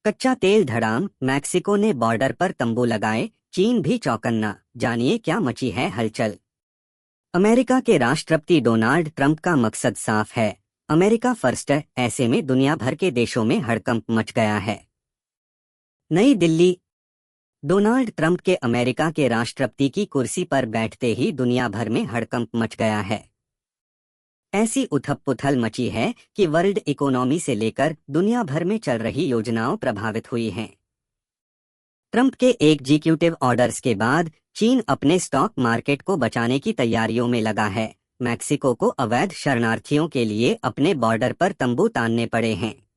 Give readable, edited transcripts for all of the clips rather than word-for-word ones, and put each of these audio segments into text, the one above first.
कच्चा तेल धड़ाम, मैक्सिको ने बॉर्डर पर तंबू लगाए, चीन भी चौकन्ना। जानिए क्या मची है हलचल। अमेरिका के राष्ट्रपति डोनाल्ड ट्रंप का मकसद साफ है, अमेरिका फर्स्ट है। ऐसे में दुनिया भर के देशों में हड़कंप मच गया है। नई दिल्ली। डोनाल्ड ट्रंप के अमेरिका के राष्ट्रपति की कुर्सी पर बैठते ही दुनिया भर में हड़कंप मच गया है। ऐसी उथल-पुथल मची है कि वर्ल्ड इकोनॉमी से लेकर दुनिया भर में चल रही योजनाओं प्रभावित हुई हैं। ट्रंप के एग्जीक्यूटिव ऑर्डर्स के बाद चीन अपने स्टॉक मार्केट को बचाने की तैयारियों में लगा है। मैक्सिको को अवैध शरणार्थियों के लिए अपने बॉर्डर पर तंबू तानने पड़े हैं।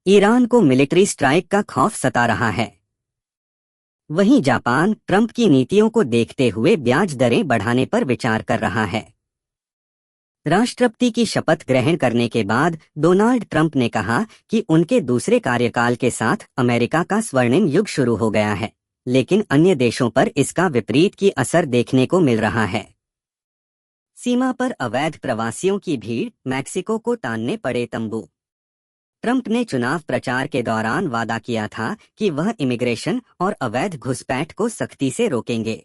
ईरान को मिलिट्री स्ट्राइक का खौफ सता रहा है। वहीं जापान ट्रंप की नीतियों को देखते हुए ब्याज दरें बढ़ाने पर विचार कर रहा है। राष्ट्रपति की शपथ ग्रहण करने के बाद डोनाल्ड ट्रंप ने कहा कि उनके दूसरे कार्यकाल के साथ अमेरिका का स्वर्णिम युग शुरू हो गया है, लेकिन अन्य देशों पर इसका विपरीत की असर देखने को मिल रहा है। सीमा पर अवैध प्रवासियों की भीड़, मैक्सिको को तानने पड़े तंबू। ट्रंप ने चुनाव प्रचार के दौरान वादा किया था कि वह इमिग्रेशन और अवैध घुसपैठ को सख्ती से रोकेंगे।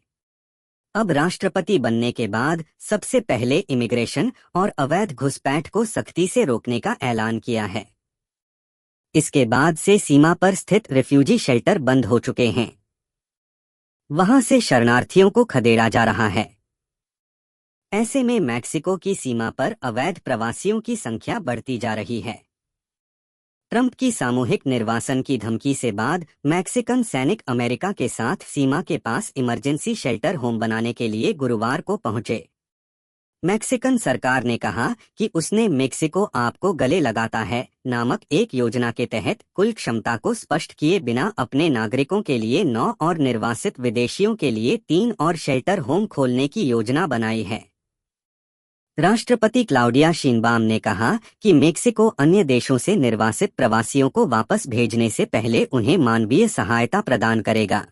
अब राष्ट्रपति बनने के बाद सबसे पहले इमिग्रेशन और अवैध घुसपैठ को सख्ती से रोकने का ऐलान किया है। इसके बाद से सीमा पर स्थित रिफ्यूजी शेल्टर बंद हो चुके हैं। वहां से शरणार्थियों को खदेड़ा जा रहा है। ऐसे में मैक्सिको की सीमा पर अवैध प्रवासियों की संख्या बढ़ती जा रही है। ट्रंप की सामूहिक निर्वासन की धमकी से बाद मैक्सिकन सैनिक अमेरिका के साथ सीमा के पास इमरजेंसी शेल्टर होम बनाने के लिए गुरुवार को पहुंचे। मैक्सिकन सरकार ने कहा कि उसने मेक्सिको आपको गले लगाता है नामक एक योजना के तहत कुल क्षमता को स्पष्ट किए बिना अपने नागरिकों के लिए 9 और निर्वासित विदेशियों के लिए 3 और शेल्टर होम खोलने की योजना बनाई है। राष्ट्रपति क्लाउडिया शीनबाम ने कहा कि मेक्सिको अन्य देशों से निर्वासित प्रवासियों को वापस भेजने से पहले उन्हें मानवीय सहायता प्रदान करेगा।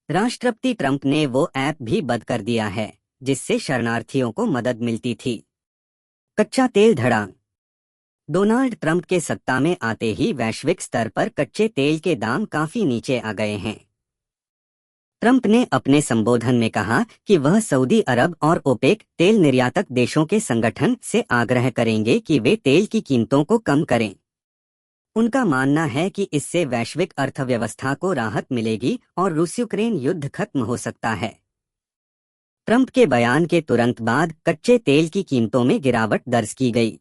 राष्ट्रपति ट्रंप ने वो ऐप भी बंद कर दिया है जिससे शरणार्थियों को मदद मिलती थी। कच्चा तेल धड़ाम। डोनाल्ड ट्रंप के सत्ता में आते ही वैश्विक स्तर पर कच्चे तेल के दाम काफी नीचे आ गए हैं। ट्रंप ने अपने संबोधन में कहा कि वह सऊदी अरब और ओपेक तेल निर्यातक देशों के संगठन से आग्रह करेंगे कि वे तेल की कीमतों को कम करें। उनका मानना है कि इससे वैश्विक अर्थव्यवस्था को राहत मिलेगी और रूस-यूक्रेन युद्ध खत्म हो सकता है। ट्रंप के बयान के तुरंत बाद कच्चे तेल की कीमतों में गिरावट दर्ज की गई।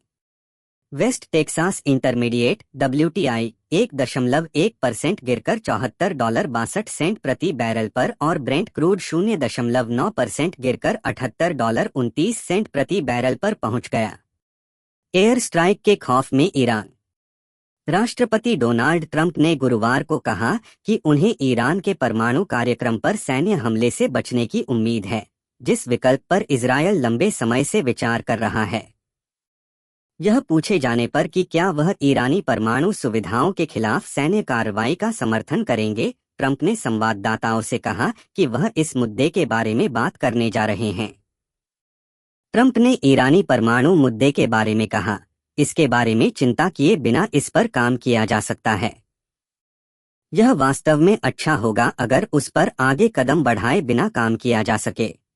वेस्ट टेक्सास इंटरमीडिएट WTI 1.1% गिरकर $74.62 प्रति बैरल पर और ब्रेंट क्रूड 0.9% गिरकर $78.29 प्रति बैरल पर पहुंच गया। एयर स्ट्राइक के खौफ में ईरान। राष्ट्रपति डोनाल्ड ट्रंप ने गुरुवार को कहा कि उन्हें ईरान के परमाणु कार्यक्रम पर सैन्य हमले से बचने की उम्मीद है, जिस विकल्प पर इजरायल लंबे समय से विचार कर रहा है। यह पूछे जाने पर कि क्या वह ईरानी परमाणु सुविधाओं के खिलाफ सैन्य कार्रवाई का समर्थन करेंगे, ट्रंप ने संवाददाताओं से कहा कि वह इस मुद्दे के बारे में बात करने जा रहे हैं। ट्रंप ने ईरानी परमाणु मुद्दे के बारे में कहा, इसके बारे में चिंता किए बिना इस पर काम किया जा सकता है। यह वास्तव में अच्छा होगा अगर उस पर आगे कदम बढ़ाए बिना काम किया जा सके।